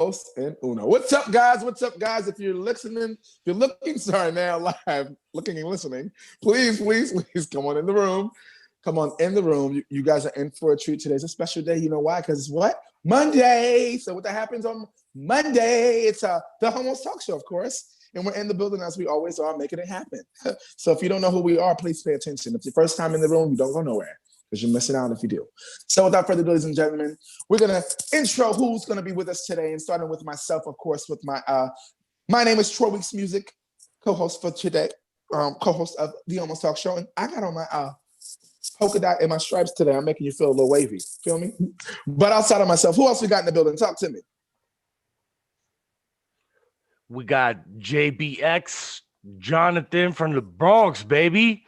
Dos and uno. What's up, guys? What's up, guys? If you're listening, if you're looking, sorry, now live, looking and listening, please come on in the room. Come on in the room. You guys are in for a treat. Today's a special day. You know why? Because it's what? Monday. So what that happens on Monday, it's the Homos Talk Show, of course. And we're in the building as we always are, making it happen. So if you don't know who we are, please pay attention. If it's your first time in the room, you don't go nowhere because you're missing out if you do. So without further ado, ladies and gentlemen, we're going to intro who's going to be with us today. And starting with myself, of course, with my name is Troy Weeks Music, co-host for today, co-host of the Homos Talk Show. And I got on my polka dot and my stripes today. I'm making you feel a little wavy. Feel me? But outside of myself, who else we got in the building? Talk to me. We got JBX, Jonathan from the Bronx, baby.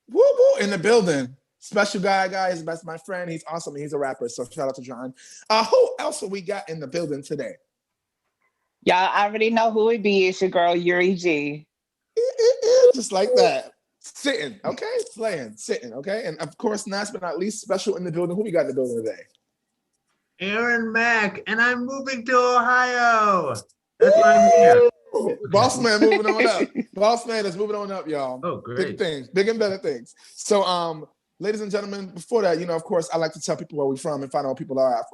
Woo woo in the building. Special guy, guys. That's my friend. He's awesome. He's a rapper. So shout out to John. Who else have we got in the building today? Y'all already know who it be. It's your girl, Yuri G. Just like that. Sitting, okay? Playing, sitting, okay? And of course, last but not least, special in the building. Who we got in the building today? Aaron Mack, and I'm moving to Ohio. That's why I'm here. Boss man moving on up. Boss man is moving on up, y'all. Oh, great. Big things, big and better things. So, ladies and gentlemen, before that, of course, I like to tell people where we're from and find out what people are.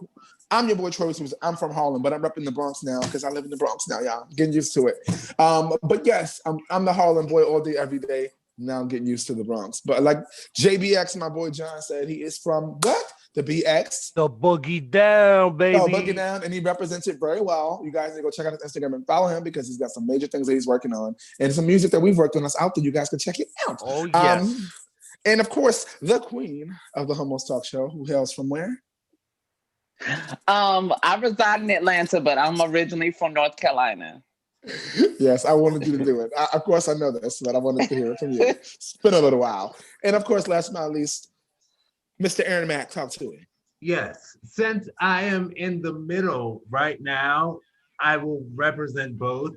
I'm your boy, Troy. I'm from Harlem, but I'm repping the Bronx now because I live in the Bronx now, y'all. Getting used to it. But yes, I'm the Harlem boy all day, every day. Now I'm getting used to the Bronx. But like JBX, my boy John said, he is from what? The BX. The Boogie Down, baby. Oh, Boogie Down, and he represents it very well. You guys need to go check out his Instagram and follow him because he's got some major things that he's working on. And some music that we've worked on that's out there. You guys can check it out. Oh, yes. And of course, the queen of the Homos Talk Show, who hails from where? I reside in Atlanta, but I'm originally from North Carolina. Yes, I wanted you to do it. Of course, I know this, but I wanted to hear it from you. It's been a little while. And of course, last but not least, Mr. Aaron Mack, talk to him. Yes, since I am in the middle right now, I will represent both.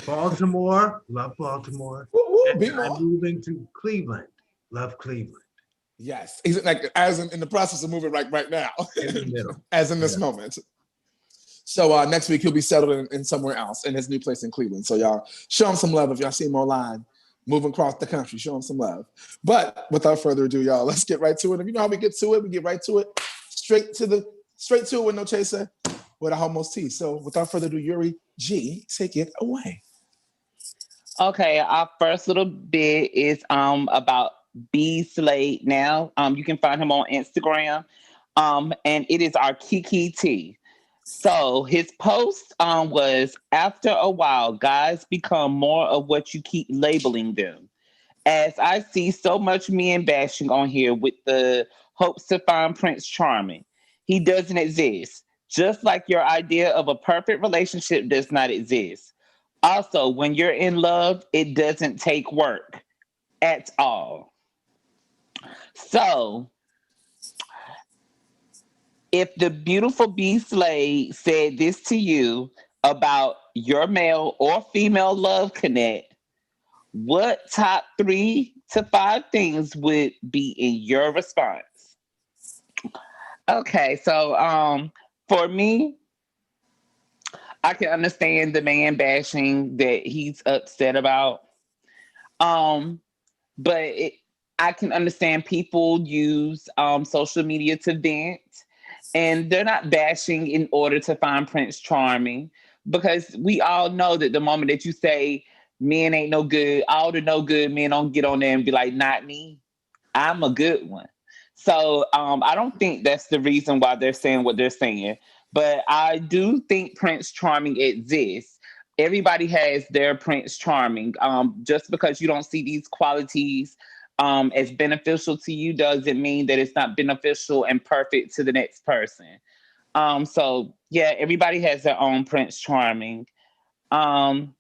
Baltimore, love Baltimore. And I'm moving to Cleveland, love Cleveland. Yes, he's like as in the process of moving right now, in the middle, as in this moment. So next week he'll be settled in somewhere else in his new place in Cleveland. So y'all show him some love if y'all see him online, moving across the country. Show him some love. But without further ado, y'all, let's get right to it. And you know how we get to it? We get right to it, straight to it with no chaser, with a Homos T. So without further ado, Yuri G, take it away. Okay, our first little bit is about BeSlayed now. You can find him on Instagram, and it is our Kiki T. So his post was, after a while, guys become more of what you keep labeling them. As I see so much men bashing on here with the hopes to find Prince Charming. He doesn't exist. Just like your idea of a perfect relationship does not exist. Also, when you're in love, it doesn't take work at all. So, if the beautiful BeSlayed said this to you about your male or female love connect, what top 3 to 5 things would be in your response? Okay, so for me, I can understand the man bashing that he's upset about. But I can understand people use social media to vent. And they're not bashing in order to find Prince Charming, because we all know that the moment that you say men ain't no good, all the no good men don't get on there and be like, not me, I'm a good one. So I don't think that's the reason why they're saying what they're saying. But I do think Prince Charming exists. Everybody has their Prince Charming. Just because you don't see these qualities as beneficial to you doesn't mean that it's not beneficial and perfect to the next person. So yeah, everybody has their own Prince Charming. And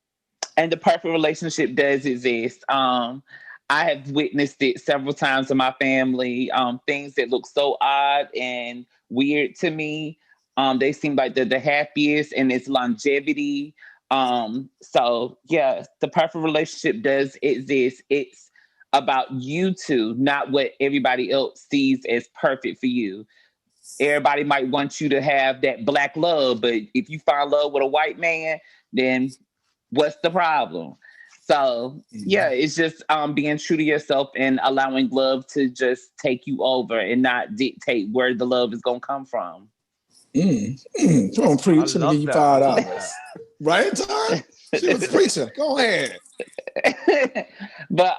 the perfect relationship does exist. I have witnessed it several times in my family. Things that look so odd and weird to me. They seem like they're the happiest, and it's longevity. So yeah, the perfect relationship does exist. It's about you two, not what everybody else sees as perfect for you. everybody might want you to have that black love, but if you find love with a white man, then what's the problem? So yeah, it's just being true to yourself and allowing love to just take you over and not dictate where the love is gonna come from. Come on, preach. Let me give you $5. Right, Tom? She was preaching. Go ahead. But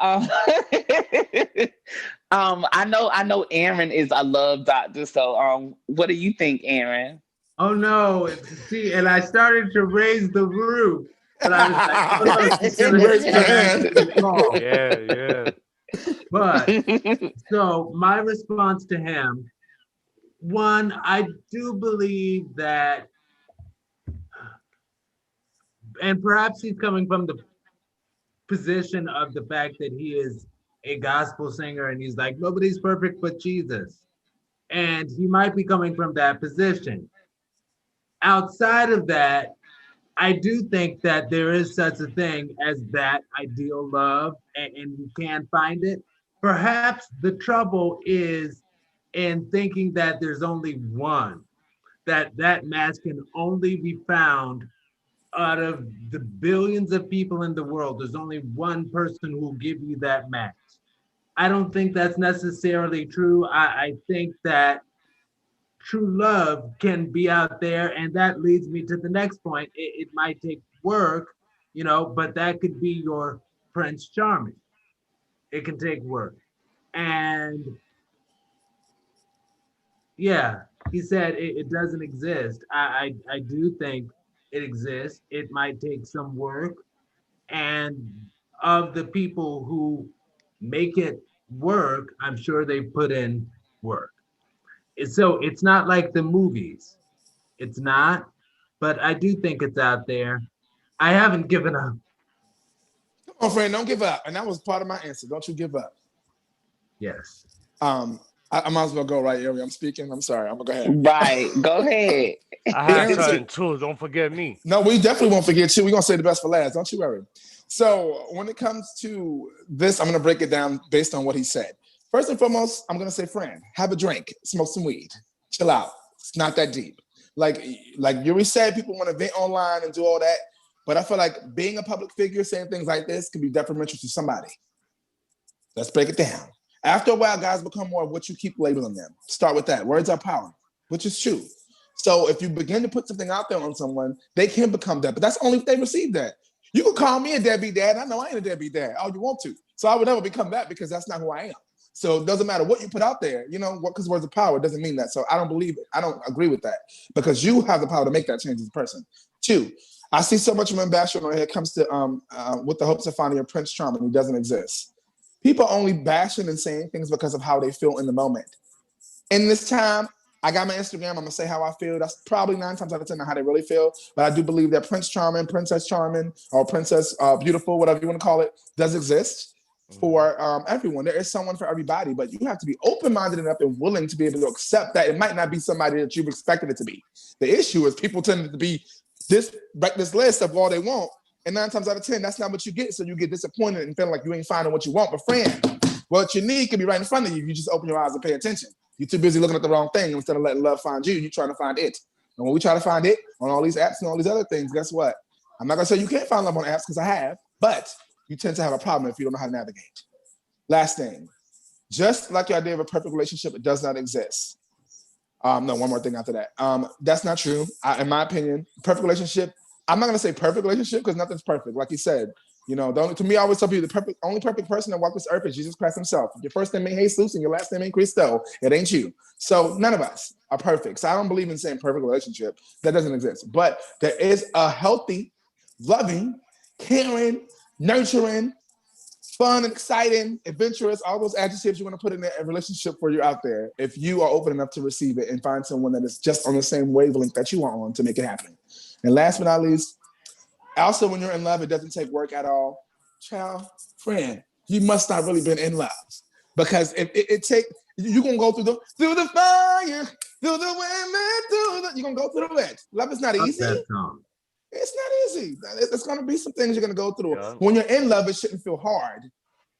I know Aaron is a love doctor. So what do you think, Aaron? Oh no, see, and I started to raise the roof, but I was like, oh no, she's gonna raise your hand. Yeah. But so my response to him, one, I do believe that, and perhaps he's coming from the position of the fact that he is a gospel singer and he's like, nobody's perfect but Jesus. And he might be coming from that position. Outside of that, I do think that there is such a thing as that ideal love, and you can find it. Perhaps the trouble is in thinking that there's only one, that match can only be found out of the billions of people in the world. There's only one person who will give you that match. I don't think that's necessarily true. I think that true love can be out there, and that leads me to the next point. It might take work, but that could be your Prince Charming. It can take work. And yeah, he said it doesn't exist. I do think it exists. It might take some work. And of the people who make it work, I'm sure they put in work. So it's not like the movies. It's not, but I do think it's out there. I haven't given up. Come on, friend, don't give up. And that was part of my answer. Don't you give up. Yes. I might as well go right here. I'm speaking. I'm sorry. I'm gonna go ahead. Right. Go ahead. I have something too. Don't forget me. No, we definitely won't forget you. We're gonna say the best for last. Don't you worry. So when it comes to this, I'm gonna break it down based on what he said. First and foremost, I'm gonna say, friend, have a drink, smoke some weed, chill out. It's not that deep. Like Yuri said, people want to vent online and do all that, but I feel like being a public figure, saying things like this, can be detrimental to somebody. Let's break it down. After a while, guys become more of what you keep labeling them. Start with that. Words are power, which is true. So if you begin to put something out there on someone, they can become that, but that's only if they receive that. You can call me a deadbeat dad. I know I ain't a deadbeat dad. All you want to. So I would never become that because that's not who I am. So it doesn't matter what you put out there, because words of power doesn't mean that. So I don't believe it. I don't agree with that because you have the power to make that change as a person. Two, I see so much of an bashing when it comes to with the hopes of finding a Prince Charming who doesn't exist. People only bashing and saying things because of how they feel in the moment. In this time, I got my Instagram. I'm gonna say how I feel. That's probably 9 times out of 10 how they really feel. But I do believe that Prince Charming, Princess Charming, or Princess Beautiful, whatever you want to call it, does exist for everyone. There is someone for everybody, but you have to be open-minded enough and willing to be able to accept that it might not be somebody that you've expected it to be. The issue is people tend to be this list of all they want, and 9 times out of 10, that's not what you get. So you get disappointed and feeling like you ain't finding what you want. But friend, what you need can be right in front of you. You just open your eyes and pay attention. You're too busy looking at the wrong thing instead of letting love find you. You're trying to find it. And when we try to find it on all these apps and all these other things, guess what? I'm not gonna say you can't find love on apps because I have, but you tend to have a problem if you don't know how to navigate. Last thing, just like your idea of a perfect relationship, it does not exist. No, one more thing after that. That's not true. In my opinion, perfect relationship, I'm not gonna say perfect relationship because nothing's perfect. Like he said, to me, I always tell people the only perfect person that walked this earth is Jesus Christ himself. Your first name ain't Jesus and your last name ain't Cristo. It ain't you. So none of us are perfect. So I don't believe in saying perfect relationship. That doesn't exist. But there is a healthy, loving, caring, nurturing, fun, and exciting, adventurous, all those adjectives you want to put in a relationship for you out there. If you are open enough to receive it and find someone that is just on the same wavelength that you are on to make it happen. And last but not least, also, when you're in love, it doesn't take work at all. Child, friend, you must not really been in love because if it take, you're gonna go through the fire, through the wind, you're gonna go through the wet. Love is not easy. It's not easy. It's gonna be some things you're gonna go through. Yeah. When you're in love, it shouldn't feel hard.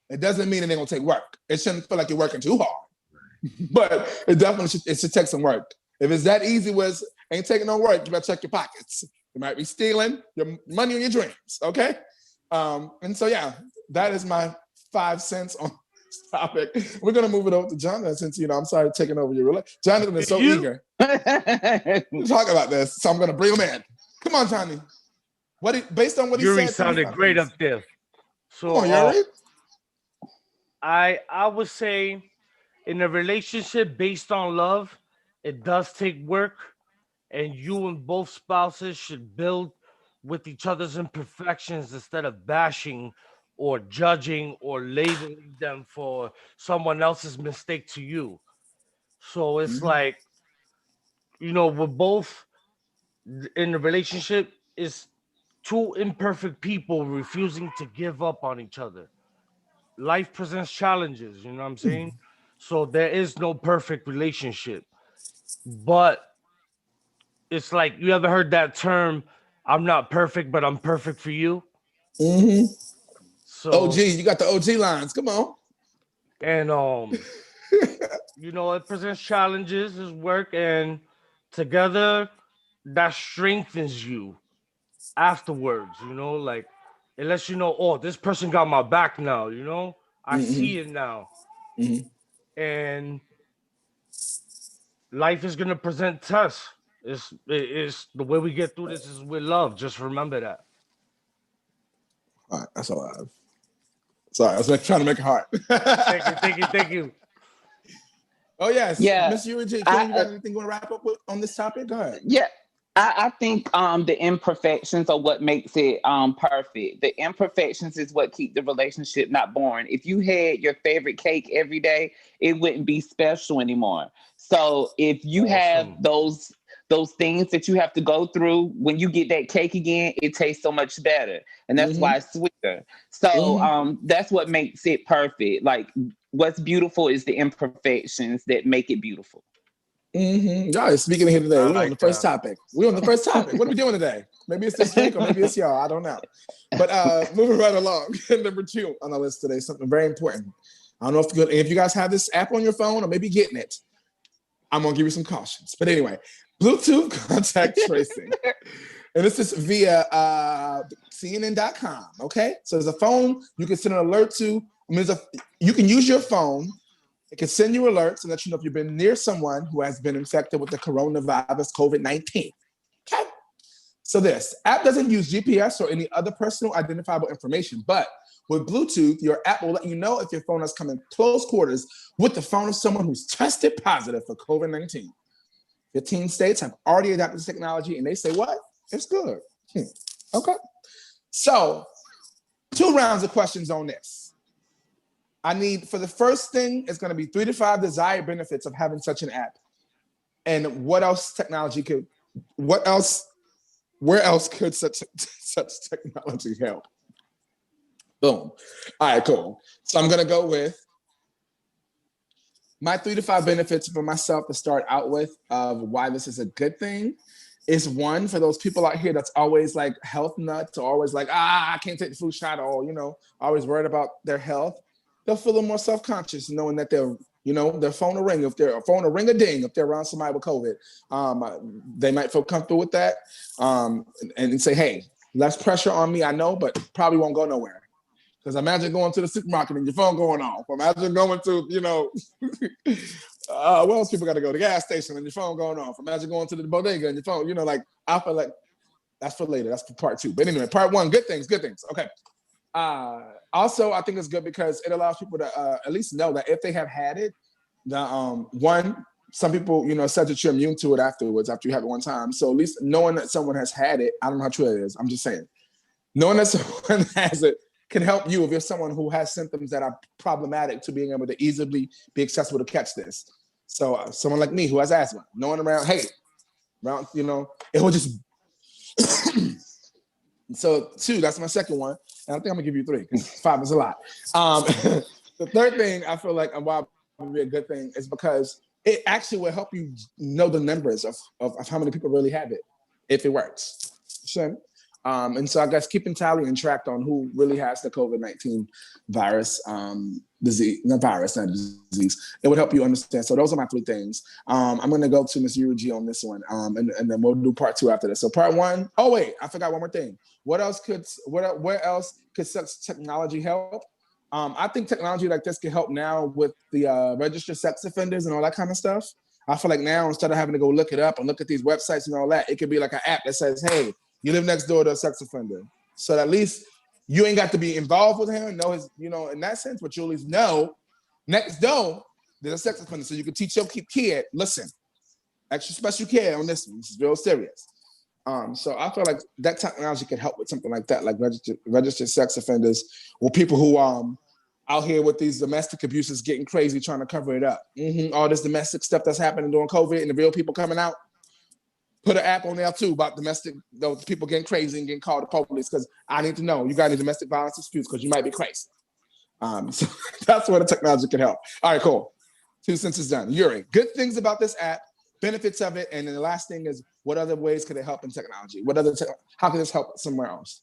It doesn't mean it ain't gonna take work. It shouldn't feel like you're working too hard, but it definitely should take some work. If it's that easy, ain't taking no work, you better check your pockets. You might be stealing your money and your dreams, okay? And so, yeah, that is my 5 cents on this topic. We're going to move it over to Jonathan since, I'm sorry taking over your relationship. Jonathan is so eager to talk about this, so I'm going to bring him in. Come on, Johnny. Based on what he Yuri said, sounded great up there. So, come on, Yuri. I would say in a relationship based on love, it does take work, and you and both spouses should build with each other's imperfections instead of bashing or judging or labeling them for someone else's mistake to you. So it's like, we're both in a relationship is two imperfect people refusing to give up on each other. Life presents challenges, you know what I'm saying? So there is no perfect relationship. But it's like, you ever heard that term, I'm not perfect, but I'm perfect for you? Mm-hmm. So OG, you got the OG lines. Come on. And it presents challenges, it's work, and together that strengthens you afterwards, like it lets you know, oh, this person got my back now, I see it now. And life is gonna present tests. It's the way we get through this is with love. Just remember that. All right, that's all I have. Sorry, I was trying to make it hard. Thank you. Oh yes, Yeah. Miss Yuri G, you got anything you want to wrap up with on this topic? Go ahead. Yeah. I think the imperfections are what makes it perfect. The imperfections is what keep the relationship not boring. If you had your favorite cake every day, it wouldn't be special anymore. So if you have those things that you have to go through, when you get that cake again, it tastes so much better. And that's why it's sweeter. So that's what makes it perfect. Like, what's beautiful is the imperfections that make it beautiful. Y'all, speaking of here today, we're on the first topic. What are we doing today? Maybe it's this week or maybe it's y'all. I don't know. But moving right along. Number 2 on the list today, something very important. I don't know if you guys have this app on your phone or maybe getting it. I'm going to give you some cautions. But anyway, Bluetooth contact tracing. And this is via CNN.com, okay? So there's a phone you can send an alert to. You can use your phone. It can send you alerts and let you know if you've been near someone who has been infected with the coronavirus, COVID-19. Okay? So this app doesn't use GPS or any other personal identifiable information, but with Bluetooth, your app will let you know if your phone has come in close quarters with the phone of someone who's tested positive for COVID-19. 15 states have already adopted this technology, and they say, what? It's good. Okay. So 2 rounds of questions on this. I need, for the first thing, it's going to be 3 to 5 desired benefits of having such an app. And where else could such technology help? Boom. All right, cool. So I'm going to go with my 3 to 5 benefits for myself to start out with of why this is a good thing. Is one, for those people out here that's always like health nuts, or always like, I can't take the flu shot, or, always worried about their health. They'll feel a little more self-conscious knowing that their phone will ring. If their phone will ring a ding, if they're around somebody with COVID, they might feel comfortable with that and say, hey, less pressure on me, I know, but probably won't go nowhere. Because imagine going to the supermarket and your phone going off. Imagine going to, where else people got to go? The gas station and your phone going off. Imagine going to the bodega and your phone, I feel like that's for later. That's for part 2. But anyway, part 1, good things. Okay. Also, I think it's good because it allows people to at least know that if they have had it, some people, said that you're immune to it afterwards, after you have it one time. So at least knowing that someone has had it, I don't know how true it is. I'm just saying. Knowing that someone has it can help you if you're someone who has symptoms that are problematic to being able to easily be accessible to catch this. So someone like me who has asthma, knowing it will just... So 2, that's my second one. And I think I'm gonna give you 3 because 5 is a lot. The third thing I feel like and why it would be a good thing is because it actually will help you know the numbers of how many people really have it if it works. So, And so I guess keeping tally and track on who really has the COVID-19 virus, disease, not disease, it would help you understand. So those are my 3 things. I'm going to go to Ms. Yuri G on this one, and then we'll do part 2 after this. So part 1, oh wait, I forgot one more thing. Where else could such technology help? I think technology like this can help now with the registered sex offenders and all that kind of stuff. I feel like now, instead of having to go look it up and look at these websites and all that, it could be like an app that says, hey, you live next door to a sex offender. So at least you ain't got to be involved with him, know his, in that sense, but you at least know next door there's a sex offender. So you can teach your kid, listen, extra special care on this one. This is real serious. So I feel like that technology can help with something like that, like registered sex offenders or people who out here with these domestic abuses getting crazy trying to cover it up. All this domestic stuff that's happening during COVID and the real people coming out. Put an app on there too about those people getting crazy and getting called to police, because I need to know you got any domestic violence disputes because you might be crazy. So that's where the technology can help. All right, cool. 2 cents is done. Yuri, good things about this app, benefits of it, and then the last thing is what other ways could it help in technology? How can this help somewhere else?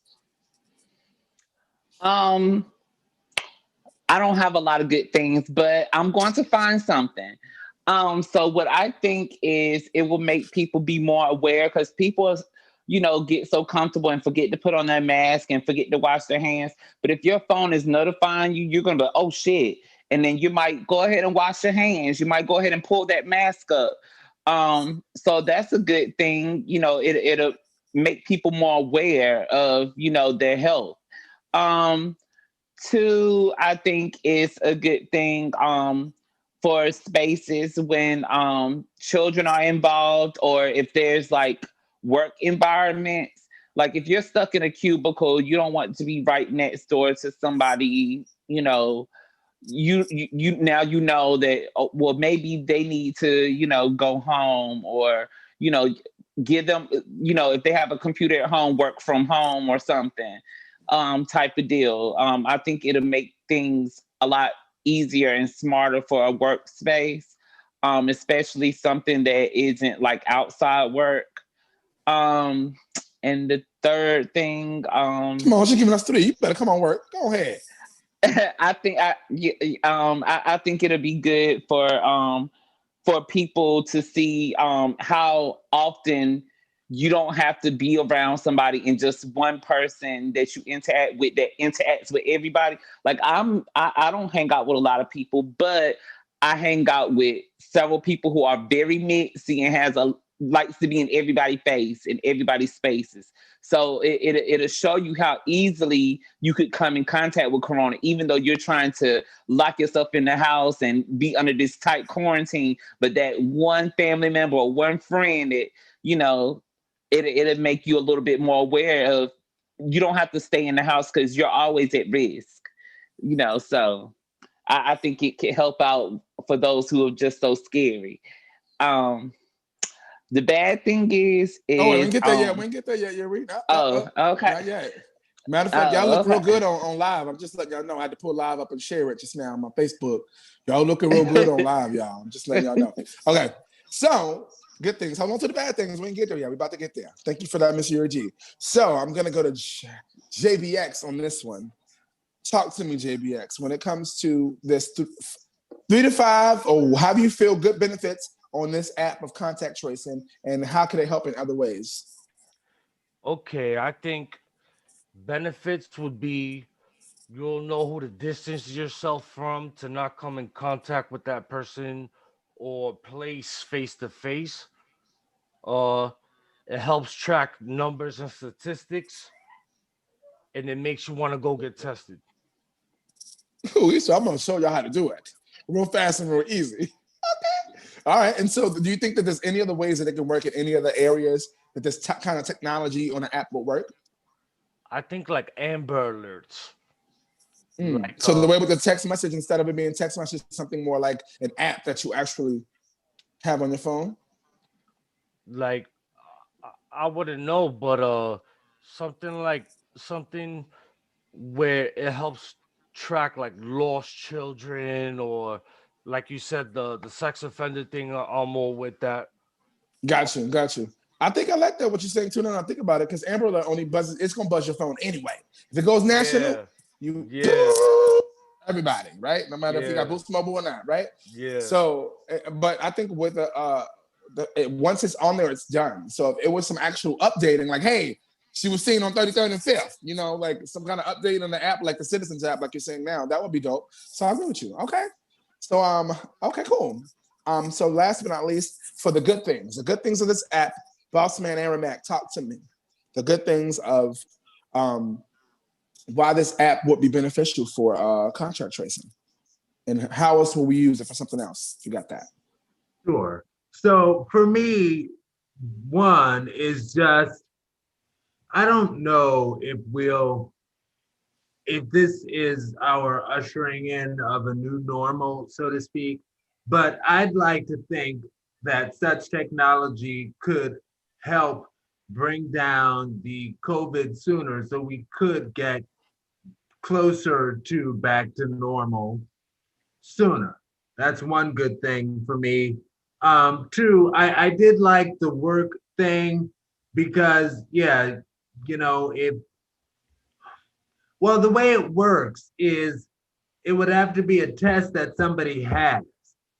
I don't have a lot of good things, but I'm going to find something. So what I think is it will make people be more aware, because people, get so comfortable and forget to put on their mask and forget to wash their hands. But if your phone is notifying you, you're going to be, oh shit. And then you might go ahead and wash your hands. You might go ahead and pull that mask up. So that's a good thing. It'll make people more aware of, their health. 2, I think is a good thing for spaces when children are involved, or if there's like work environments. Like if you're stuck in a cubicle, you don't want to be right next door to somebody, you now that, well, maybe they need to, go home, or, give them, if they have a computer at home, work from home or something. Type of deal. I think it'll make things a lot easier and smarter for a workspace, especially something that isn't like outside work. And the 3rd thing, come on, she's giving us 3. You better come on, work. Go ahead. I think it'll be good for people to see how often you don't have to be around somebody and just one person that you interact with that interacts with everybody. Like I don't hang out with a lot of people, but I hang out with several people who are very mixy and likes to be in everybody's face, in everybody's spaces. So it'll show you how easily you could come in contact with corona, even though you're trying to lock yourself in the house and be under this tight quarantine. But that one family member or one friend that, it'll make you a little bit more aware of, you don't have to stay in the house because you're always at risk, so I think it can help out for those who are just so scary. The bad thing is we ain't get there yet. We ain't get there yet. Yuri. Okay. Not yet. Matter of fact, y'all look real good on live. I'm just letting y'all know. I had to pull live up and share it just now on my Facebook. Y'all looking real good on live, y'all. I'm just letting y'all know. Okay. So, good things. Hold on to the bad things. We ain't get there yet. We're about to get there. Thank you for that, Miss Yuri G. So, I'm going to go to JBX on this one. Talk to me, JBX. When it comes to this 3 to 5, or how do you feel good benefits on this app of contact tracing, and how can it help in other ways? Okay, I think benefits would be you'll know who to distance yourself from to not come in contact with that person or place face to face. It helps track numbers and statistics, and it makes you want to go get tested. Ooh, so I'm going to show y'all how to do it real fast and real easy. Okay. All right. And so do you think that there's any other ways that it can work in any other areas that this kind of technology on an app will work? I think like Amber Alerts. Like, so the way with the text message, instead of it being text message, something more like an app that you actually have on your phone? Like, I wouldn't know, but something where it helps track like lost children, or like you said, the sex offender thing. I'm more with that. Got you. I think I like that what you're saying too. Now I think about it, because Amber Alert only buzzes. It's gonna buzz your phone anyway. If it goes national, you everybody, right? No matter if you got Boost Mobile or not, right? Yeah. So, but I think with once it's on there, it's done. So if it was some actual updating, like, hey, she was seen on 33rd and 5th, you know, like some kind of update on the app, like the Citizens app, like you're saying now, that would be dope. So I agree with you. Okay. So okay, cool. So last but not least, for the good things of this app, Boss Man Aaron Mack, talk to me. The good things of why this app would be beneficial for contract tracing, and how else will we use it for something else? You got that? Sure. So for me, one is just, I don't know if this is our ushering in of a new normal, so to speak, but I'd like to think that such technology could help bring down the COVID sooner, so we could get closer to back to normal sooner. That's one good thing for me. Two, I did like the work thing because, yeah, you know, well, the way it works is it would have to be a test that somebody has.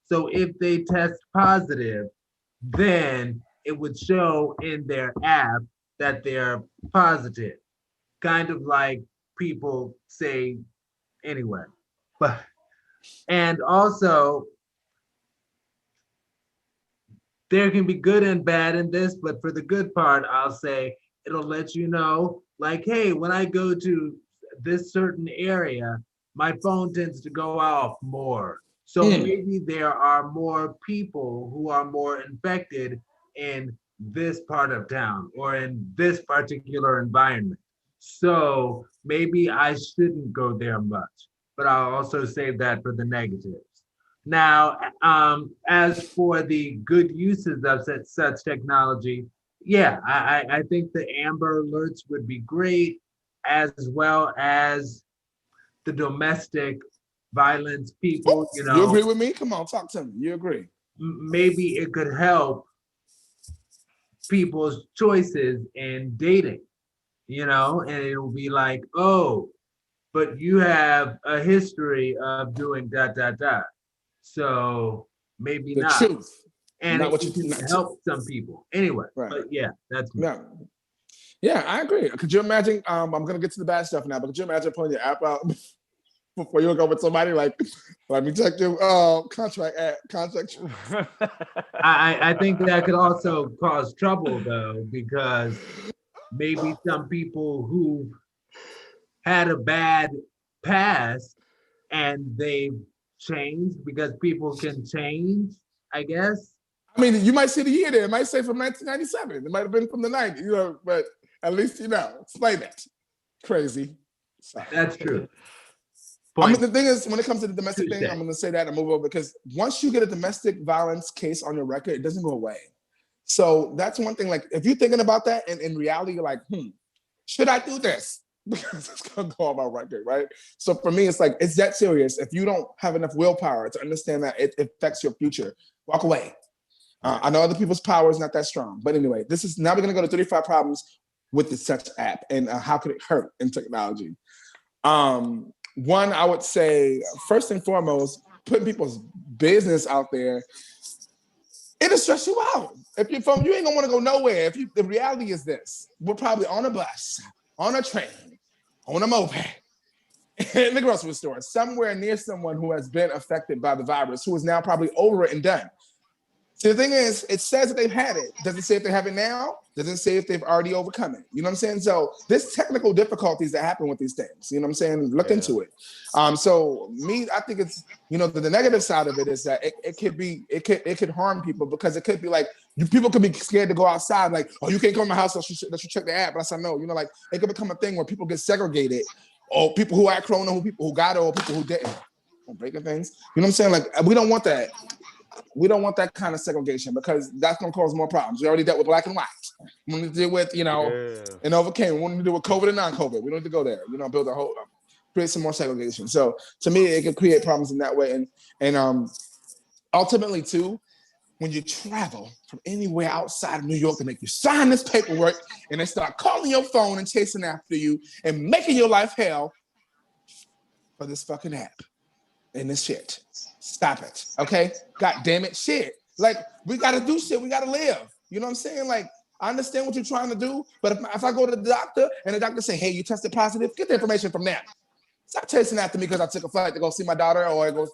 So if they test positive, then it would show in their app that they're positive, kind of like people say anyway. And also, there can be good and bad in this, but for the good part, I'll say it'll let you know, like, hey, when I go to this certain area, my phone tends to go off more. So maybe there are more people who are more infected in this part of town or in this particular environment. So maybe I shouldn't go there much, but I'll also save that for the negatives. Now, as for the good uses of such technology, yeah, I think the Amber Alerts would be great, as well as the domestic violence people, you know. You agree with me? Come on, talk to me. You agree? Maybe it could help people's choices in dating, you know, and it'll be like, oh, but you have a history of doing dot, dot, dot. So maybe the not. Truth. And not what it you can help some people. Anyway, right. But yeah, that's me. Yeah. Yeah, I agree. Could you imagine? I'm gonna get to the bad stuff now, but could you imagine pulling your app out before you go with somebody like, let me check your contract. I think that could also cause trouble though, because maybe some people who had a bad past and they've changed, because people can change, I guess. I mean, you might see the year there. It might say from 1997. It might have been from the 90s, you know, but at least you know. Explain that. Crazy. Sorry. That's true. I mean, the thing is, when it comes to the domestic thing, I'm going to say that and move over, because once you get a domestic violence case on your record, it doesn't go away. So that's one thing. Like, if you're thinking about that, and in reality, you're like, should I do this? Because it's going to go on my record, right? So for me, it's like, it's that serious. If you don't have enough willpower to understand that it affects your future, walk away. I know other people's power is not that strong. But anyway, now we're going to go to 35 problems with the sex app and how could it hurt in technology. One, I would say, first and foremost, putting people's business out there, it'll stress you out. If you're from, you ain't gonna want to go nowhere. The reality is this: we're probably on a bus, on a train, on a moped, in the grocery store, somewhere near someone who has been affected by the virus, who is now probably over it and done. See, the thing is, it says that they've had it. Does it say if they have it now? Does it say if they've already overcome it? You know what I'm saying? So there's technical difficulties that happen with these things. You know what I'm saying? Look into it. So me, I think it's, you know, the negative side of it is that it could harm people, because it could be like, people could be scared to go outside. Like, oh, you can't go in my house, let's check the app. But I said, no, you know, like, it could become a thing where people get segregated, or people who had corona, people who got it, or people who didn't. Breaking things. You know what I'm saying? Like, we don't want that. We don't want that kind of segregation, because that's going to cause more problems. We already dealt with black and white. We need to deal with, you know, and overcame. We want to deal with COVID and non-COVID. We don't need to go there. You know, build a whole, create some more segregation. So to me, it could create problems in that way. And ultimately too, when you travel from anywhere outside of New York, they make you sign this paperwork and they start calling your phone and chasing after you and making your life hell for this fucking app and this shit. Stop it, okay? God damn it, shit. Like, we gotta do shit, we gotta live. You know what I'm saying? Like, I understand what you're trying to do, but if I go to the doctor and the doctor say, hey, you tested positive, get the information from them. Stop chasing after me because I took a flight to go see my daughter or go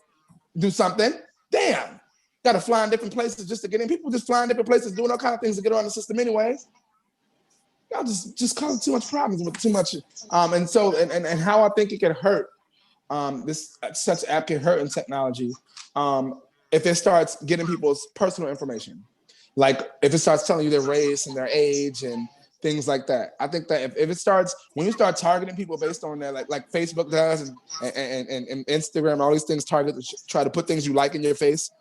do something. Damn. Gotta fly in different places just to get in. People just fly in different places, doing all kinds of things to get on the system anyway. Y'all just causing too much problems with too much. And how I think it can hurt. This such app can hurt in technology. If it starts getting people's personal information, like if it starts telling you their race and their age and things like that. I think that if it starts, when you start targeting people based on that, like Facebook does and Instagram, all these things try to put things you like in your face.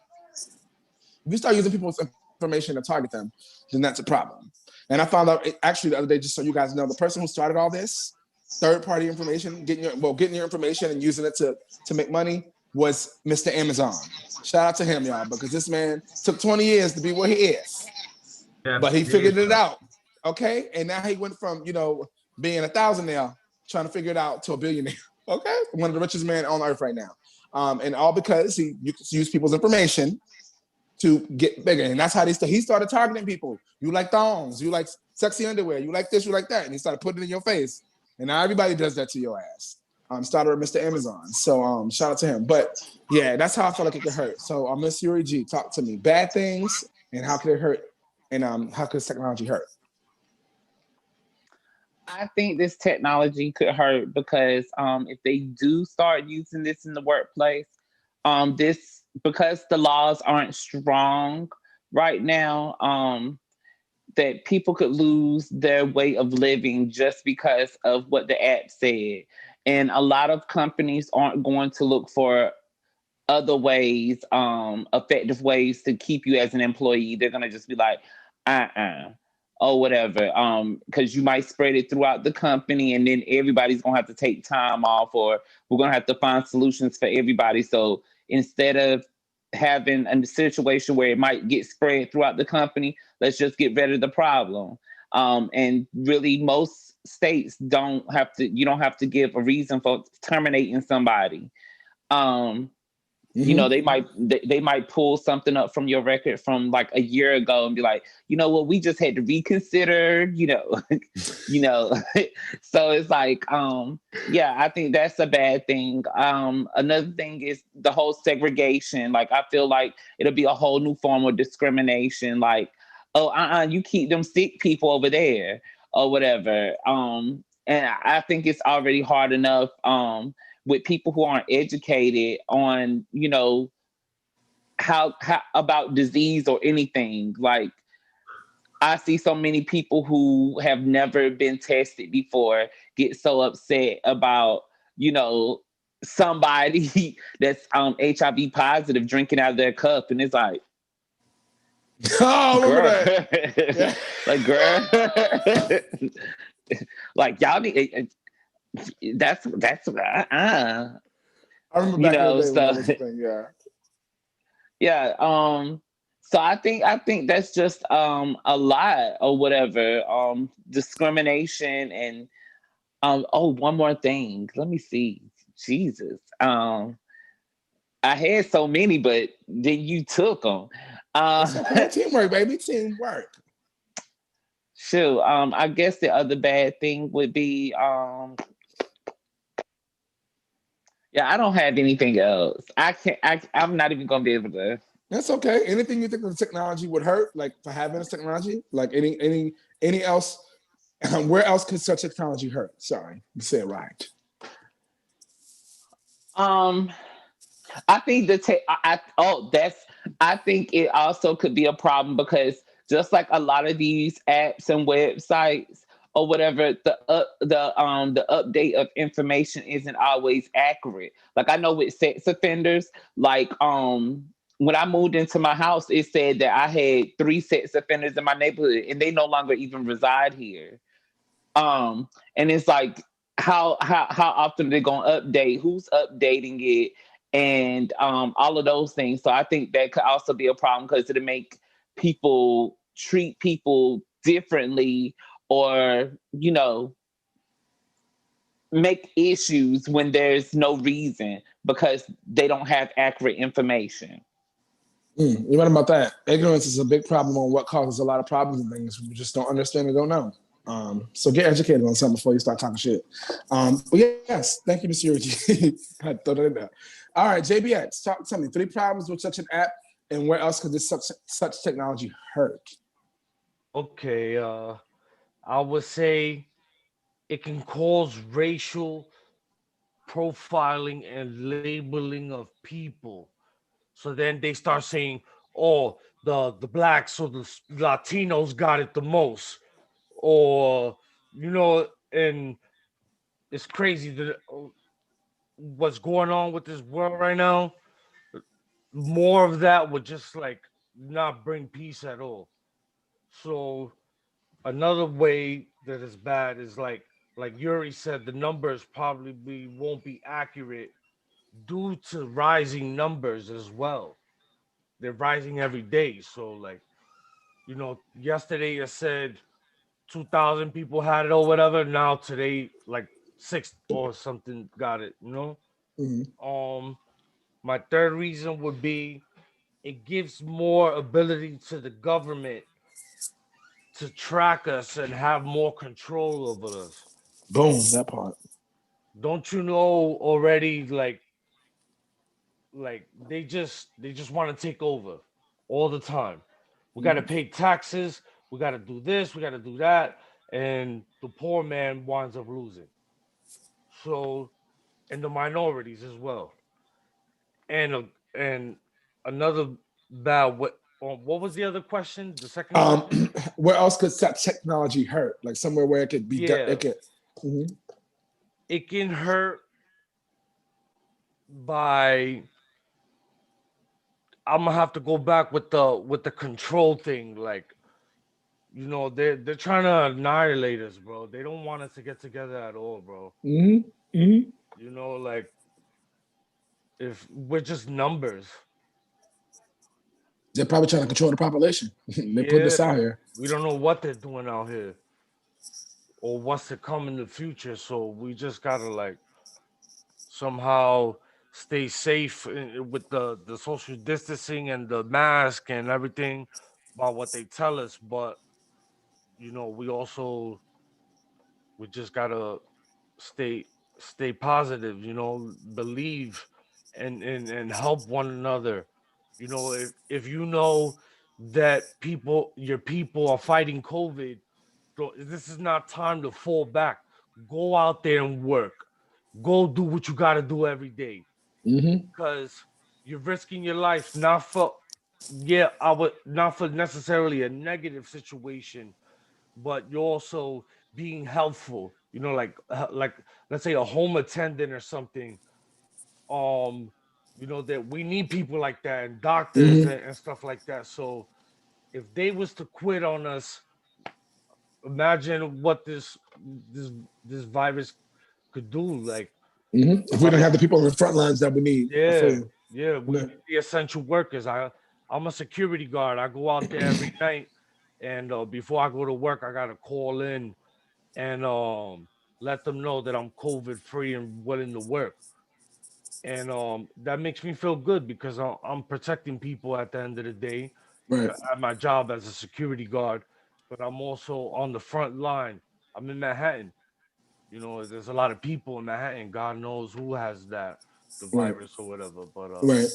If you start using people's information to target them, then that's a problem. And I found out actually the other day, just so you guys know, the person who started all this, third-party information, getting your information and using it to make money was Mr. Amazon. Shout out to him, y'all, because this man took 20 years to be where he is. Yeah, but he figured it out. Okay. And now he went from, being a thousandaire, trying to figure it out, to a billionaire. Okay. One of the richest men on earth right now. And all because you can use people's information to get bigger. And that's how he started targeting people. You like thongs, you like sexy underwear, you like this, you like that. And he started putting it in your face. And now everybody does that to your ass. Started with Mr. Amazon. So shout out to him. But yeah, that's how I feel like it could hurt. So Miss Yuri G, talk to me. Bad things and how could it hurt? And how could technology hurt? I think this technology could hurt because if they do start using this in the workplace, because the laws aren't strong right now, that people could lose their way of living just because of what the app said. And a lot of companies aren't going to look for other ways, effective ways to keep you as an employee. They're going to just be like, or whatever, because you might spread it throughout the company and then everybody's going to have to take time off, or we're going to have to find solutions for everybody. So instead of having a situation where it might get spread throughout the company, let's just get rid of the problem. And really, most states you don't have to give a reason for terminating somebody. They might pull something up from your record from like a year ago and be like, we just had to reconsider, So it's like, I think that's a bad thing. Another thing is the whole segregation. Like, I feel like it'll be a whole new form of discrimination. Like, you keep them sick people over there or whatever. And I think it's already hard enough, with people who aren't educated on, how about disease or anything. Like, I see so many people who have never been tested before get so upset about, somebody that's HIV positive drinking out of their cup, and it's like, girl. Yeah. Like, girl, like, y'all need. That's I remember back in the day when that was a thing, yeah. So I think that's just a lot or whatever. Discrimination and one more thing. Let me see. Jesus. I had so many, but then you took them. Teamwork, baby. Teamwork. Shoot. I guess the other bad thing would be I don't have anything else. I'm not even gonna be able to. That's okay. Anything you think the technology would hurt, like for having this technology, like any else, where else could such technology hurt? Sorry, you said it right. I think I think it also could be a problem because just like a lot of these apps and websites or whatever, the update of information isn't always accurate. Like, I know with sex offenders, like when I moved into my house, it said that I had 3 sex offenders in my neighborhood and they no longer even reside here. And it's like, how often they're gonna update, who's updating it, and all of those things. So I think that could also be a problem because it'll make people treat people differently, or make issues when there's no reason because they don't have accurate information. You're right about that. Ignorance is a big problem on what causes a lot of problems and things. We just don't understand and don't know. So get educated on something before you start talking shit. But yes, thank you, Mr. Yuri G. I throw that in there. All right, JBX, tell me 3 problems with such an app, and where else could this such technology hurt? Okay, I would say it can cause racial profiling and labeling of people. So then they start saying, "Oh, the blacks or the Latinos got it the most," or and it's crazy that what's going on with this world right now. More of that would just like not bring peace at all. So another way that is bad is like Yuri said, the numbers probably won't be accurate due to rising numbers as well. They're rising every day. So like, yesterday it said 2,000 people had it or whatever. Now today, like 6 or something got it. Mm-hmm. My third reason would be it gives more ability to the government to track us and have more control over us. Boom, that part. Don't you know already? Like they just want to take over all the time. We got to pay taxes. We got to do this. We got to do that, and the poor man winds up losing. So, and the minorities as well. And another bad. What was the other question? The second question? Where else could such technology hurt? Like somewhere where it could be Yeah, it could. Mhm. it can hurt by. I'm gonna have to go back with the control thing. Like, they're trying to annihilate us, bro. They don't want us to get together at all, bro. Mhm. Mhm. Like, if we're just numbers. They're probably trying to control the population. They put Yeah, this out here. we don't know what they're doing out here or what's to come in the future. So we just gotta like somehow stay safe with the social distancing and the mask and everything about what they tell us. But we also we just gotta stay stay positive. Believe and help one another. If you know that your people are fighting COVID, this is not time to fall back. Go out there and work. Go do what you got to do every day Mm-hmm. because you're risking your life not for yeah, I would not for necessarily a negative situation, but you're also being helpful. Like let's say a home attendant or something. Um, that we need people like that and doctors Mm-hmm. and stuff like that. So if they was to quit on us, imagine what this this virus could do. Like, Mm-hmm. If we I don't mean, have the people on the front lines that we need, I feel yeah, you. yeah, we Yeah. need the essential workers. I'm a security guard. I go out there every night, and before I go to work, I gotta call in and let them know that I'm COVID free and willing to work. And that makes me feel good because I'm protecting people at the end of the day Right. at my job as a security guard, but I'm also on the front line. I'm in Manhattan. There's a lot of people in Manhattan. God knows who has the Right. virus or whatever. But Right.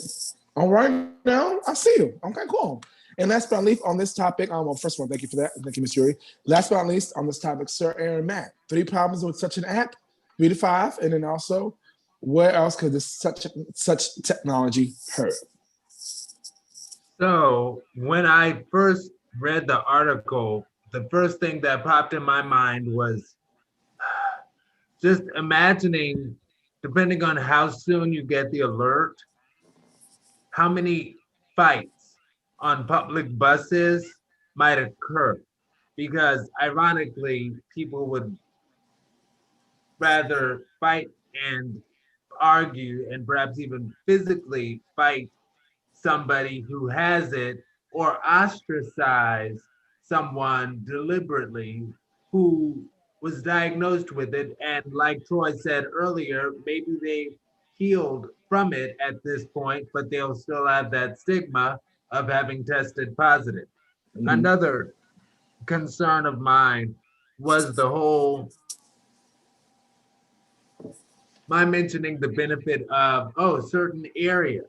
All right. Now I see you. Okay, cool. And last but not least on this topic, well, first of all, thank you for that. Thank you, Ms. Yuri. Last but not least on this topic, Sir Aaron Matt. 3 problems with such an app, 3 to 5, and then also, where else could this such technology hurt? So when I first read the article, the first thing that popped in my mind was just imagining, depending on how soon you get the alert, how many fights on public buses might occur. Because ironically, people would rather fight and argue and perhaps even physically fight somebody who has it or ostracize someone deliberately who was diagnosed with it. And like Troy said earlier, maybe they healed from it at this point, but they'll still have that stigma of having tested positive. Another concern of mine was the whole, my mentioning the benefit of, certain areas,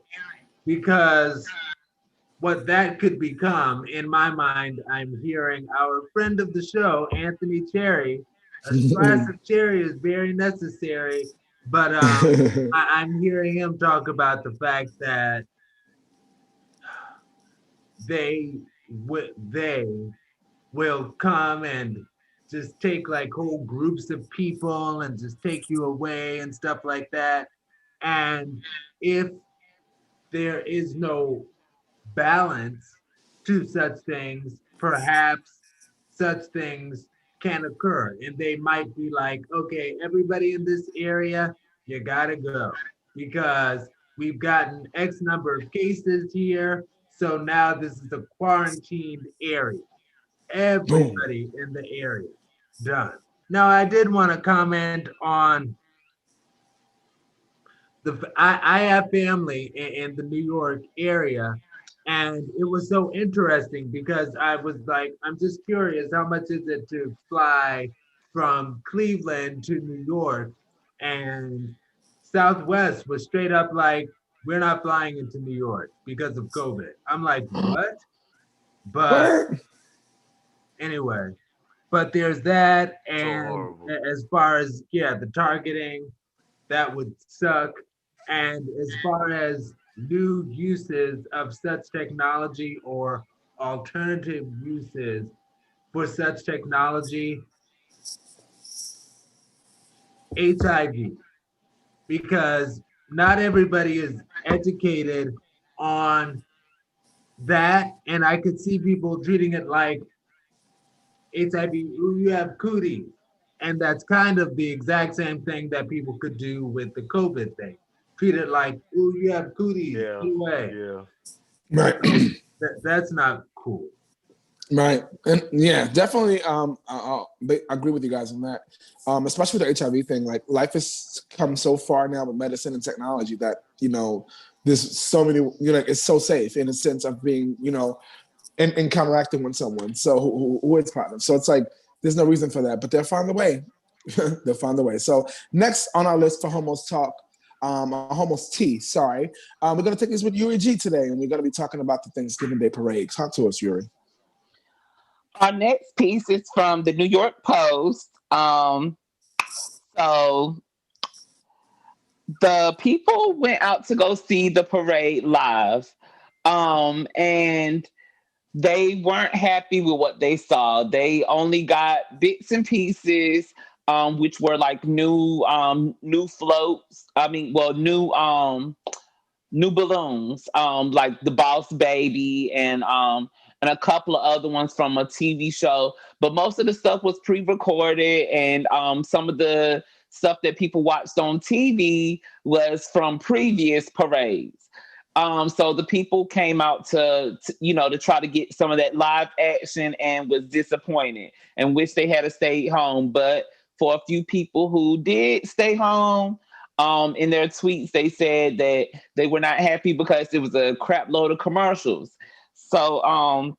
because what that could become, in my mind, I'm hearing our friend of the show, Anthony Cherry. A glass of cherry is very necessary, but I'm hearing him talk about the fact that they they will come and just take like whole groups of people and just take you away and stuff like that. And if there is no balance to such things, perhaps such things can occur. And they might be like, okay, everybody in this area, you gotta go because we've gotten X number of cases here. So now this is a quarantined area. Boom. Everybody in the area done. Now, I did want to comment on I have family in the New York area, and it was so interesting because I was like, I'm just curious, how much is it to fly from Cleveland to New York? And Southwest was straight up like, we're not flying into New York because of COVID. I'm like, what? But What? anyway, but there's that, So and horrible. as far as the targeting, that would suck. And as far as new uses of such technology or alternative uses for such technology, HIV, because not everybody is educated on that. And I could see people treating it like HIV, ooh, you have cooties. And that's kind of the exact same thing that people could do with the COVID thing. Treat it like, ooh, you have cooties, Yeah, get away. yeah. Right. So that's not cool. Right. And yeah, definitely. I agree with you guys on that. Especially with the HIV thing. Like life has come so far now with medicine and technology that there's so many. It's so safe in a sense of being in counteracting with someone. So who is positive. So it's like there's no reason for that, but they'll find a way. They'll find a way. So next on our list for Homos Talk, Homos Tea. Sorry, we're gonna take this with Yuri G today, and we're gonna be talking about the Thanksgiving Day parade. Talk to us, Yuri. Our next piece is from the New York Post. So the people went out to go see the parade live, and they weren't happy with what they saw. They only got bits and pieces, which were like new floats. I mean, well, new balloons, like the Boss Baby and a couple of other ones from a TV show. But most of the stuff was pre-recorded, and some of the stuff that people watched on TV was from previous parades. So the people came out to try to get some of that live action and was disappointed and wish they had stayed home. But for a few people who did stay home, in their tweets, they said that they were not happy because it was a crap load of commercials. So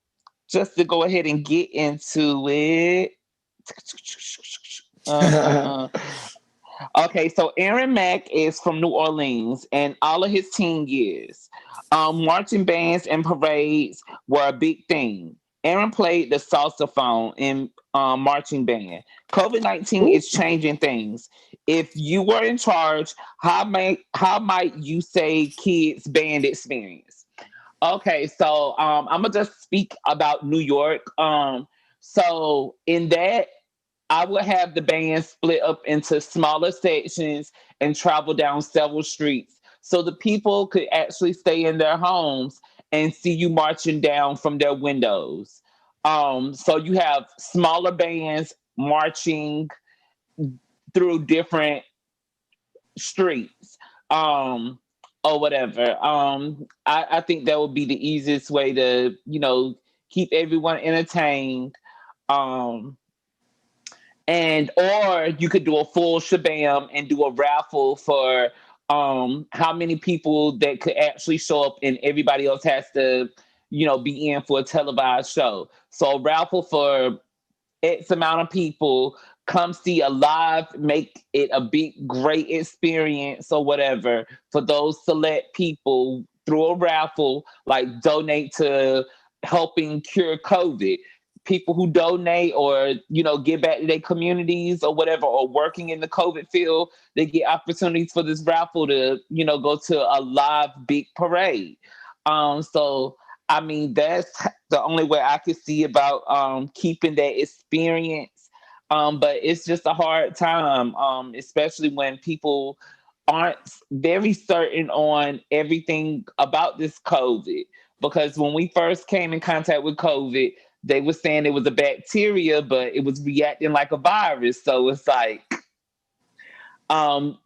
just to go ahead and get into it. Okay, so Aaron Mack is from New Orleans, and all of his teen years, marching bands and parades were a big thing. Aaron played the saxophone in marching band. COVID-19 is changing things. If you were in charge, how might you say kids' band experience? Okay, so I'm gonna just speak about New York. So in that, I would have the band split up into smaller sections and travel down several streets so the people could actually stay in their homes and see you marching down from their windows. So you have smaller bands marching through different streets. or whatever. I think that would be the easiest way to, keep everyone entertained. Um, and or you could do a full shabam and do a raffle for how many people that could actually show up, and everybody else has to, be in for a televised show. So a raffle for X amount of people, come see a live, make it a big, great experience or whatever for those select people through a raffle, like donate to helping cure COVID. People who donate or, give back to their communities or whatever, or working in the COVID field, they get opportunities for this raffle to, go to a live big parade. So I mean, that's the only way I could see about keeping that experience. But it's just a hard time, especially when people aren't very certain on everything about this COVID. Because when we first came in contact with COVID, they were saying it was a bacteria, but it was reacting like a virus. So it's like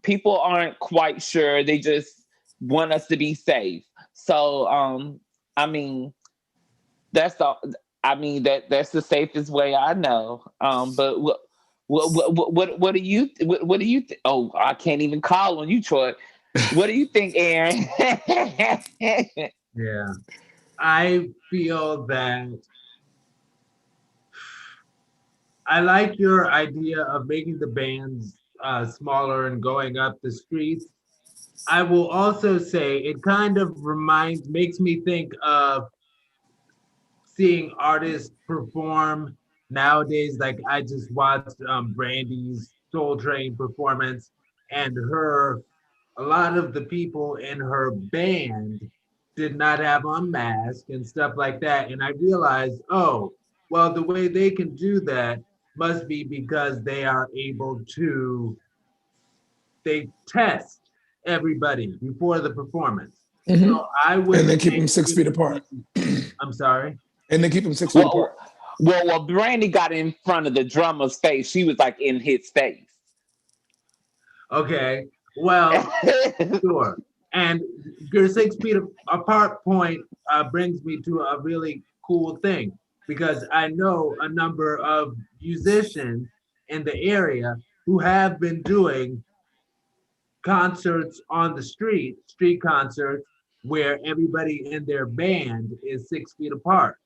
people aren't quite sure. They just want us to be safe. So I mean, that's the that's the safest way I know. But what do you oh, I can't even call on you, Troy. What do you think, Aaron? Yeah, I feel that I like your idea of making the bands smaller and going up the streets. I will also say it kind of makes me think of seeing artists perform nowadays. Like I just watched Brandy's Soul Train performance, and a lot of the people in her band did not have on masks and stuff like that. And I realized, oh, well, the way they can do that must be because they are able to, they test everybody before the performance. Mm-hmm. So I would, and they keep them 6 feet apart. I'm sorry. And they keep them 6 feet apart. Well, Brandy got in front of the drummer's face. She was like in his face. Okay. Well, sure. And your 6 feet apart point brings me to a really cool thing, because I know a number of musicians in the area who have been doing concerts on the street concerts, where everybody in their band is 6 feet apart.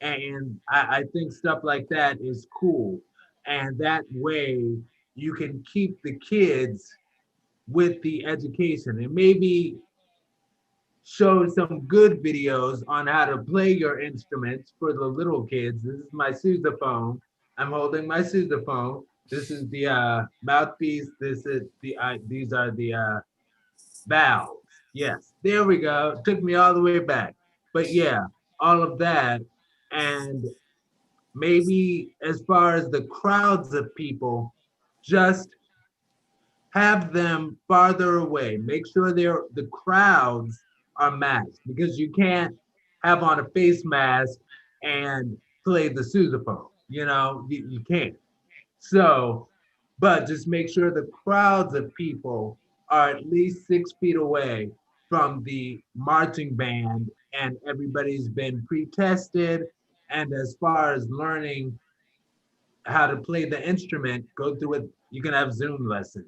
And I think stuff like that is cool. And that way you can keep the kids with the education, and maybe show some good videos on how to play your instruments for the little kids. This is my sousaphone. I'm holding my sousaphone. This is the mouthpiece. These are the valves. Yes, there we go. Took me all the way back. But yeah, all of that. And maybe as far as the crowds of people, just have them farther away. Make sure the crowds are masked, because you can't have on a face mask and play the sousaphone. You can't. So, but just make sure the crowds of people are at least 6 feet away from the marching band, and everybody's been pre-tested. And as far as learning how to play the instrument, go through it. You can have Zoom lessons.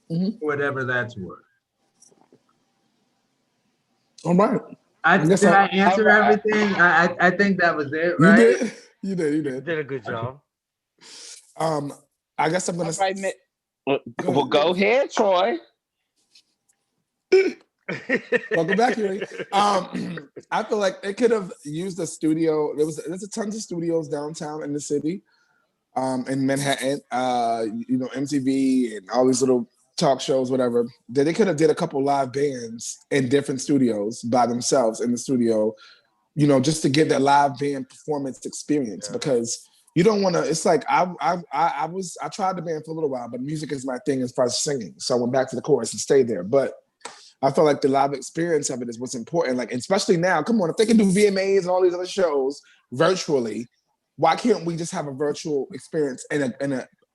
Mm-hmm. Whatever that's worth. All right. Did I answer everything? I think that was it, right? You did. You did a good job. I guess I'm gonna. Well, go ahead, Troy. Welcome back, Yuri. I feel like it could have used a studio. There's a tons of studios downtown in the city, in Manhattan. MTV and all these little talk shows, whatever. They could have did a couple live bands in different studios by themselves in the studio, just to get that live band performance experience. Because you don't want to. It's like I tried the band for a little while, but music is my thing as far as singing. So I went back to the chorus and stayed there, but I feel like the live experience of it is what's important. Like, especially now, come on, if they can do VMAs and all these other shows virtually, why can't we just have a virtual experience in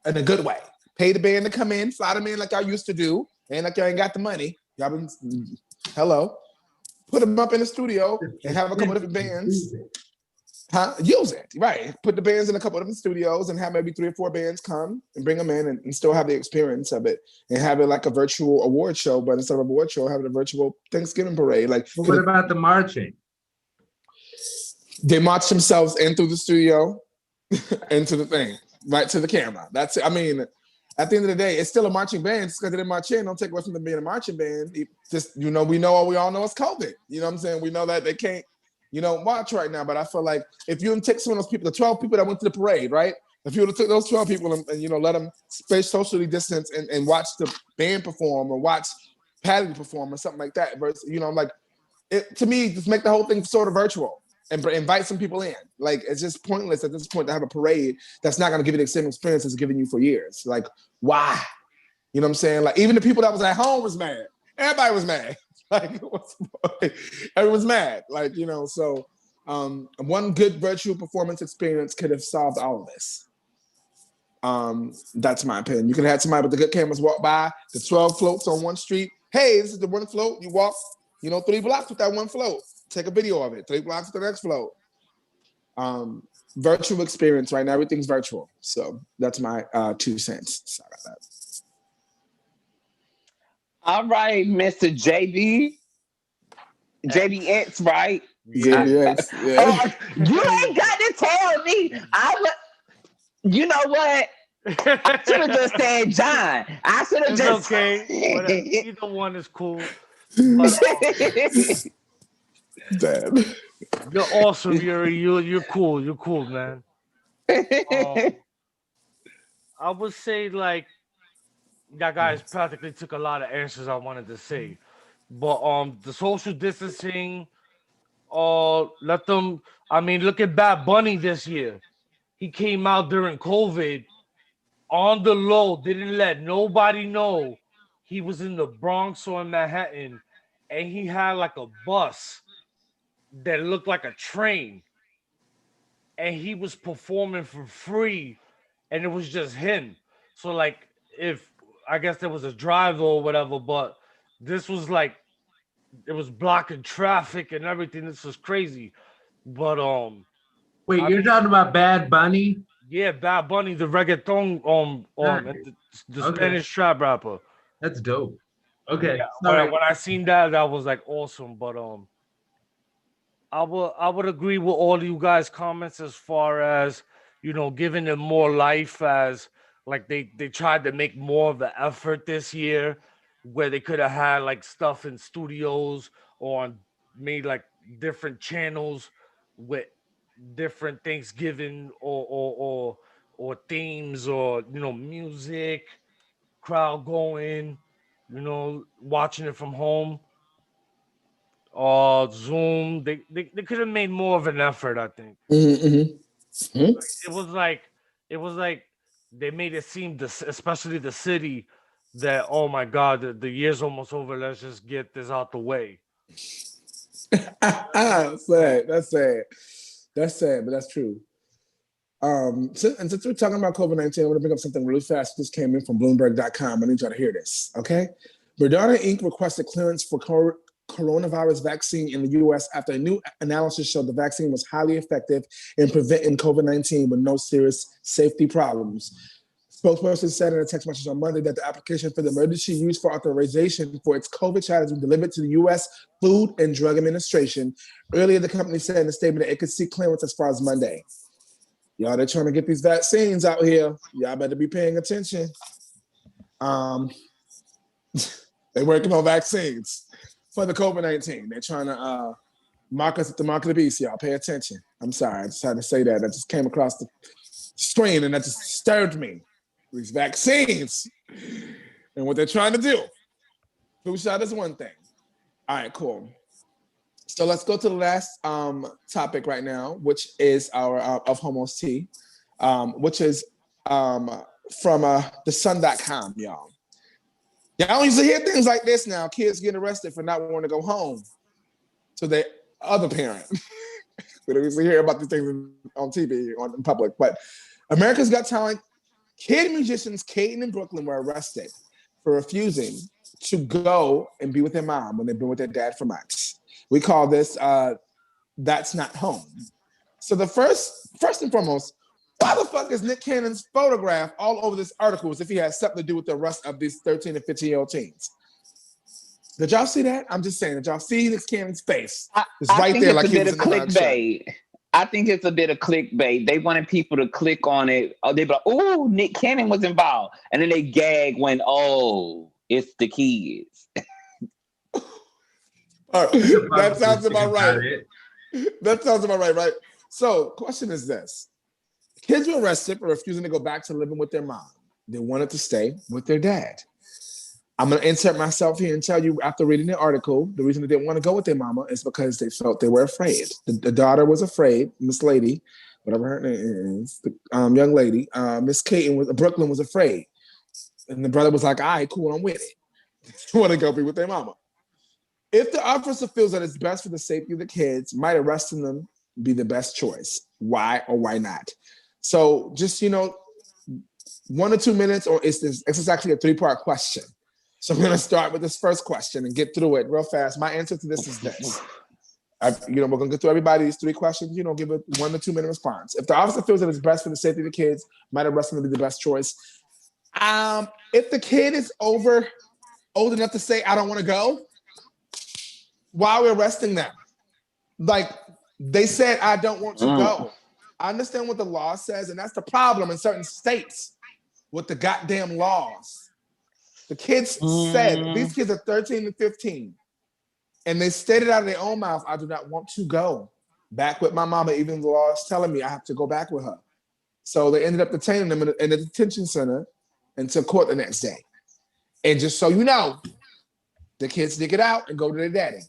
a good way? Pay the band to come in, slide them in like I used to do, Ain't like y'all ain't got the money. Y'all been, hello. Put them up in the studio and have a couple of different bands. Use it, right. Put the bands in a couple of different studios and have maybe 3 or 4 bands come and bring them in and still have the experience of it and have it like a virtual award show, but instead of an award show, have it a virtual Thanksgiving parade. Like, but what about the marching? They march themselves in through the studio, into the thing, right to the camera. That's it. I mean, at the end of the day, it's still a marching band. Just because they didn't march in, don't take away from them being a marching band. Just, we all know it's COVID. You know what I'm saying? We know that they can't, march right now. But I feel like if you take some of those people, the 12 people that went to the parade, right? If you would have took those 12 people and let them stay socially distanced and watch the band perform or watch Patty perform or something like that, versus, to me, just make the whole thing sort of virtual and invite some people in. Like, it's just pointless at this point to have a parade that's not going to give you the same experience it's given you for years. Like, why? You know what I'm saying? Like, even the people that was at home was mad. Everybody was mad. Like, everyone's mad. Like, so one good virtual performance experience could have solved all of this. That's my opinion. You could have had somebody with the good cameras walk by, the 12 floats on one street. Hey, this is the one float. You walk, 3 blocks with that one float. Take a video of it. 3 blocks with the next float. Virtual experience right now. Everything's virtual. So that's my 2 cents. Sorry about that. All right, Mr. JB. JBX, right? JBX, yeah. You ain't got to tell me. You know what? I should have just said John. I should have just. Okay. Either one is cool. But, damn. You're awesome, Yuri. You're cool. You're cool, man. I would say, like, that guys practically took a lot of answers I wanted to say. But the social distancing, let them. I mean, look at Bad Bunny this year. He came out during COVID on the low, didn't let nobody know he was in the Bronx or in Manhattan, and he had like a bus that looked like a train, and he was performing for free, and it was just him. So, like, if I guess there was a drive or whatever, but this was like, it was blocking traffic and everything. This was crazy. But wait, you're talking about Bad Bunny? Yeah, Bad Bunny, the reggaeton, the Spanish trap rapper. That's dope. Okay. Yeah, when I seen that was like awesome. But I would agree with all of you guys' comments as far as, giving them more life, as like they tried to make more of an effort this year, where they could have had like stuff in studios or made like different channels with different Thanksgiving or themes, or music, crowd going, watching it from home or Zoom. They could have made more of an effort, I think. Mm-hmm. It was like they made it seem, especially the city, that, oh my God, the year's almost over. Let's just get this out the way. That's sad. That's sad, but that's true. Since we're talking about COVID-19, I want to bring up something really fast. This came in from Bloomberg.com. I need y'all to hear this, okay? Moderna Inc. requested clearance for coronavirus vaccine in the U.S. after a new analysis showed the vaccine was highly effective in preventing COVID-19 with no serious safety problems. Spokesperson said in a text message on Monday that the application for the emergency use for authorization for its COVID shot has been delivered to the U.S. Food and Drug Administration. Earlier, the company said in a statement that it could seek clearance as far as Monday. Y'all, they're trying to get these vaccines out here. Y'all better be paying attention. They're working on vaccines for the COVID-19. They're trying to mark us at the mark of the beast, y'all. Pay attention. I'm sorry, I just had to say that. That just came across the screen and that just disturbed me. These vaccines and what they're trying to do. Flu shot is one thing. All right, cool. So let's go to the last topic right now, which is our of Homos Tea, which is from thesun.com, y'all. Y'all don't usually hear things like this now. Kids getting arrested for not wanting to go home to their other parent. We don't usually hear about these things on TV or in public. But America's Got Talent kid musicians Caden and Brooklyn were arrested for refusing to go and be with their mom when they've been with their dad for months. We call this that's not home. So the first and foremost, why the fuck is Nick Cannon's photograph all over this article as if he has something to do with the rest of these 13 and 15-year-old teens? Did y'all see that? I'm just saying, did y'all see Nick Cannon's face? It's right there like he was in the clickbait. I think it's a bit of clickbait. They wanted people to click on it. Or they be like, oh, Nick Cannon was involved. And then they gag when, oh, it's the kids. All right. That sounds about right. That sounds about right, right? So, question is this. Kids were arrested for refusing to go back to living with their mom. They wanted to stay with their dad. I'm going to insert myself here and tell you, after reading the article, the reason they didn't want to go with their mama is because they felt they were afraid. The daughter was afraid, Miss Lady, whatever her name is, the young lady, Miss Brooklyn was afraid. And the brother was like, all right, cool, I'm with it. They want to go be with their mama. If the officer feels that it's best for the safety of the kids, might arresting them be the best choice? Why or why not? So just, 1 or 2 minutes, or it's actually a 3-part question. So I'm going to start with this first question and get through it real fast. My answer to this is this. We're going to go through everybody's 3 questions, give a 1 to 2 minute response. If the officer feels that it's best for the safety of the kids, might arrest them to be the best choice. If the kid is old enough to say, I don't want to go, why are we arresting them? Like, they said, I don't want to go. I understand what the law says, and that's the problem in certain states with the goddamn laws. The kids said, these kids are 13 and 15, and they stated out of their own mouth, I do not want to go back with my mama, even the law is telling me I have to go back with her. So they ended up detaining them in a detention center until court the next day. And just so you know, the kids dig it out and go to their daddy.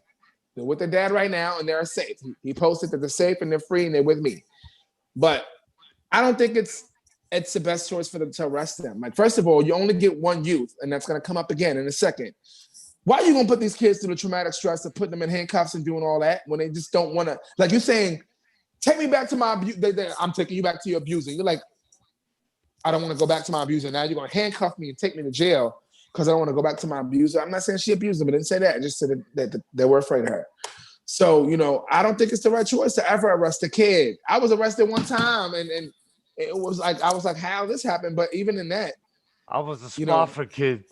They're with their dad right now, and they're safe. He posted that they're safe and they're free and they're with me. But I don't think it's the best choice for them to arrest them. Like, first of all, you only get one youth, and that's going to come up again in a second. Why are you going to put these kids through the traumatic stress of putting them in handcuffs and doing all that when they just don't want to? Like, you're saying, take me back to my abuse. I'm taking you back to your abusing. You're like, I don't want to go back to my abuser. Now you're going to handcuff me and take me to jail because I don't want to go back to my abuser. I'm not saying she abused them. I didn't say that. I just said that they were afraid of her. So, I don't think it's the right choice to ever arrest a kid. I was arrested one time, and it was like, I was like, how this happened? But even in that, I was a Spofford kid.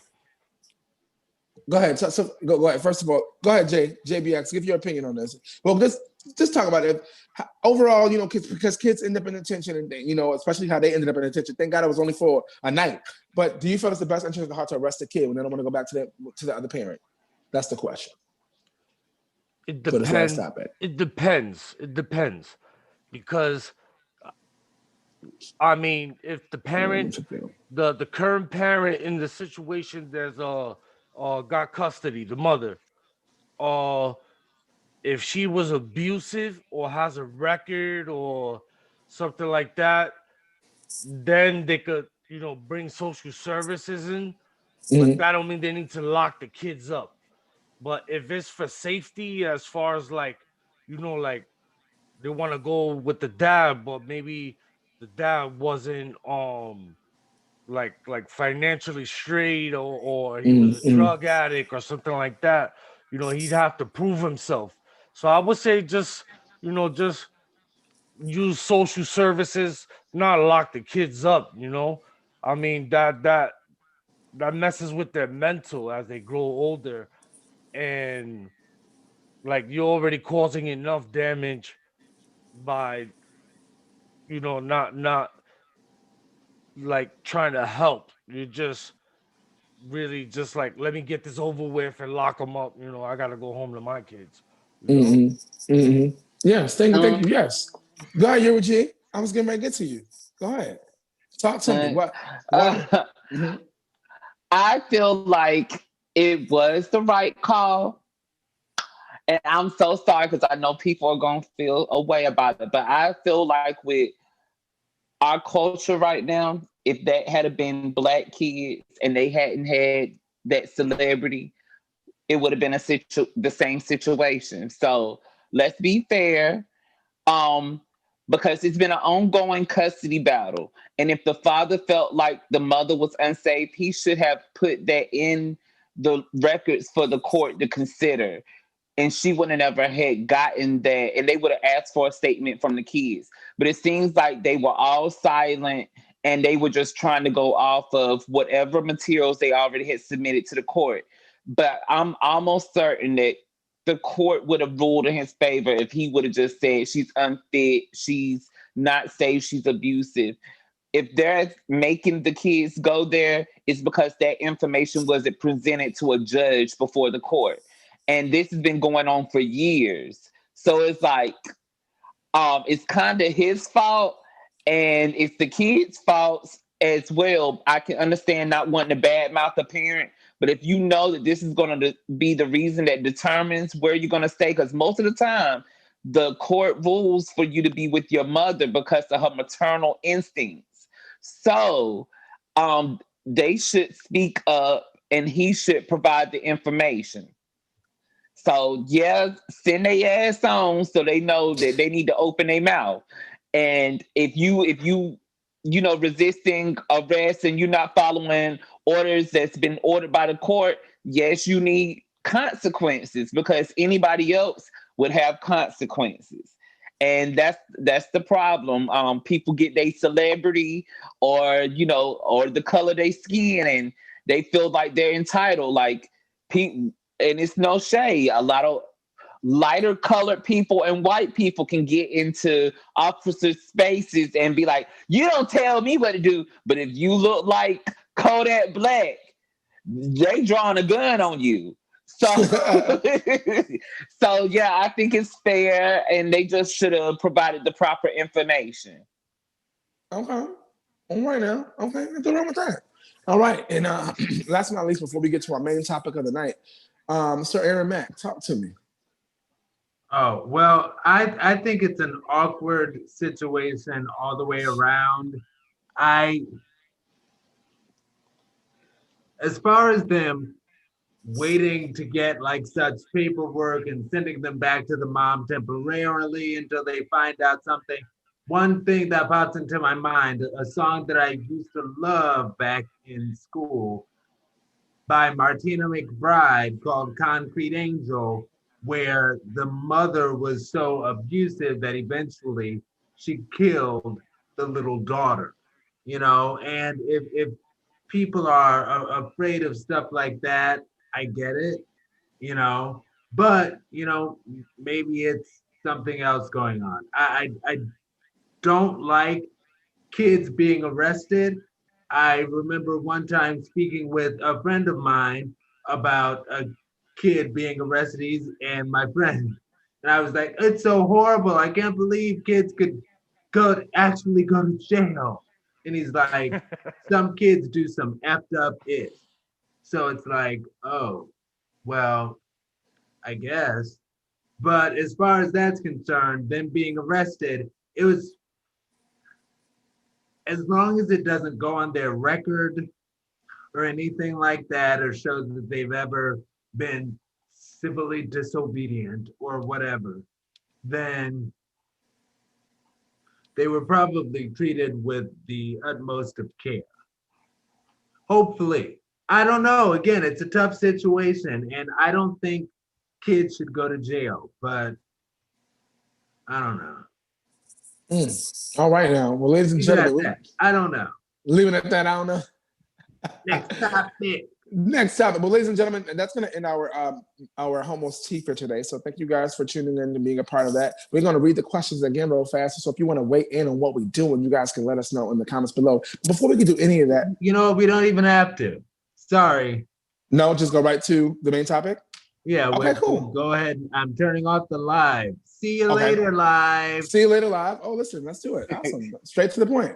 Go ahead. So go ahead. First of all, go ahead, JBX. Give your opinion on this. Well, just talk about it. Overall, because kids end up in detention, and especially how they ended up in detention. Thank God it was only for a night. But do you feel it's the best interest of the heart to arrest a kid when they don't want to go back to the other parent? That's the question. It depends. It depends. Because I mean, if the parent, the current parent in the situation that's got custody, the mother, if she was abusive or has a record or something like that, then they could, bring social services in. But that don't mean they need to lock the kids up. But if it's for safety, as far as like they want to go with the dad, but maybe the dad wasn't like financially straight, or he was a drug addict or something like that, he'd have to prove himself. So I would say just use social services, not lock the kids up. I mean that messes with their mental as they grow older, and like you're already causing enough damage by not like trying to help. You're just really just like, let me get this over with and lock them up. I gotta go home to my kids. Yes, thank you. Yes, go ahead, Yuri G. I was getting ready to get to you. Go ahead, talk to me. What? I feel like it was the right call. And I'm so sorry because I know people are going to feel a way about it. But I feel like with our culture right now, if that had been Black kids and they hadn't had that celebrity, it would have been the same situation. So let's be fair, because it's been an ongoing custody battle. And if the father felt like the mother was unsafe, he should have put that in the records for the court to consider. And she would have never had gotten that, and they would have asked for a statement from the kids. But it seems like they were all silent, and they were just trying to go off of whatever materials they already had submitted to the court. But I'm almost certain that the court would have ruled in his favor if he would have just said she's unfit, she's not safe, she's abusive. If they're making the kids go there, it's because that information wasn't presented to a judge before the court. And this has been going on for years. So it's like, it's kind of his fault, and it's the kids' fault as well. I can understand not wanting to badmouth a parent, but if you know that this is going to be the reason that determines where you're going to stay, because most of the time, the court rules for you to be with your mother because of her maternal instincts. So they should speak up, and he should provide the information. So yeah, send their ass on so they know that they need to open their mouth. And if you resisting arrest and you're not following orders that's been ordered by the court, yes, you need consequences, because anybody else would have consequences. And that's the problem. People get their celebrity or the color of their skin, and they feel like they're entitled. Like people. And it's no shade. A lot of lighter colored people and white people can get into officer spaces and be like, you don't tell me what to do. But if you look like Kodak Black, they drawing a gun on you. So, so yeah, I think it's fair, and they just should have provided the proper information. Okay. All right now. Okay, nothing wrong with that. All right, and last but not least, before we get to our main topic of the night, Sir Aaron Mack, talk to me. Oh, well, I think it's an awkward situation all the way around. As far as them waiting to get like such paperwork and sending them back to the mom temporarily until they find out something, one thing that pops into my mind, a song that I used to love back in school, by Martina McBride, called Concrete Angel, where the mother was so abusive that eventually she killed the little daughter. And if people are afraid of stuff like that, I get it, but maybe it's something else going on. I don't like kids being arrested. I remember one time speaking with a friend of mine about a kid being arrested, and my friend, and I was like, it's so horrible. I can't believe kids could actually go to jail. And he's like, some kids do some effed up it. So it's like, oh, well, I guess. But as far as that's concerned, them being arrested, it was, as long as it doesn't go on their record or anything like that, or shows that they've ever been civilly disobedient or whatever, then they were probably treated with the utmost of care. Hopefully. I don't know. Again, it's a tough situation, and I don't think kids should go to jail, but I don't know. All right now. Well, ladies and gentlemen, I don't know. Leaving it at that, I don't know. Next topic. Next topic. Well, ladies and gentlemen, and that's going to end our Homos Tea for today. So thank you guys for tuning in and being a part of that. We're going to read the questions again real fast. So if you want to weigh in on what we do, and you guys can let us know in the comments below. Before we can do any of that, we don't even have to. Sorry. No, just go right to the main topic. Yeah. Okay, cool. Go ahead. I'm turning off the live. See you later, live. See you later, live. Oh, listen, let's do it. Awesome. Straight to the point.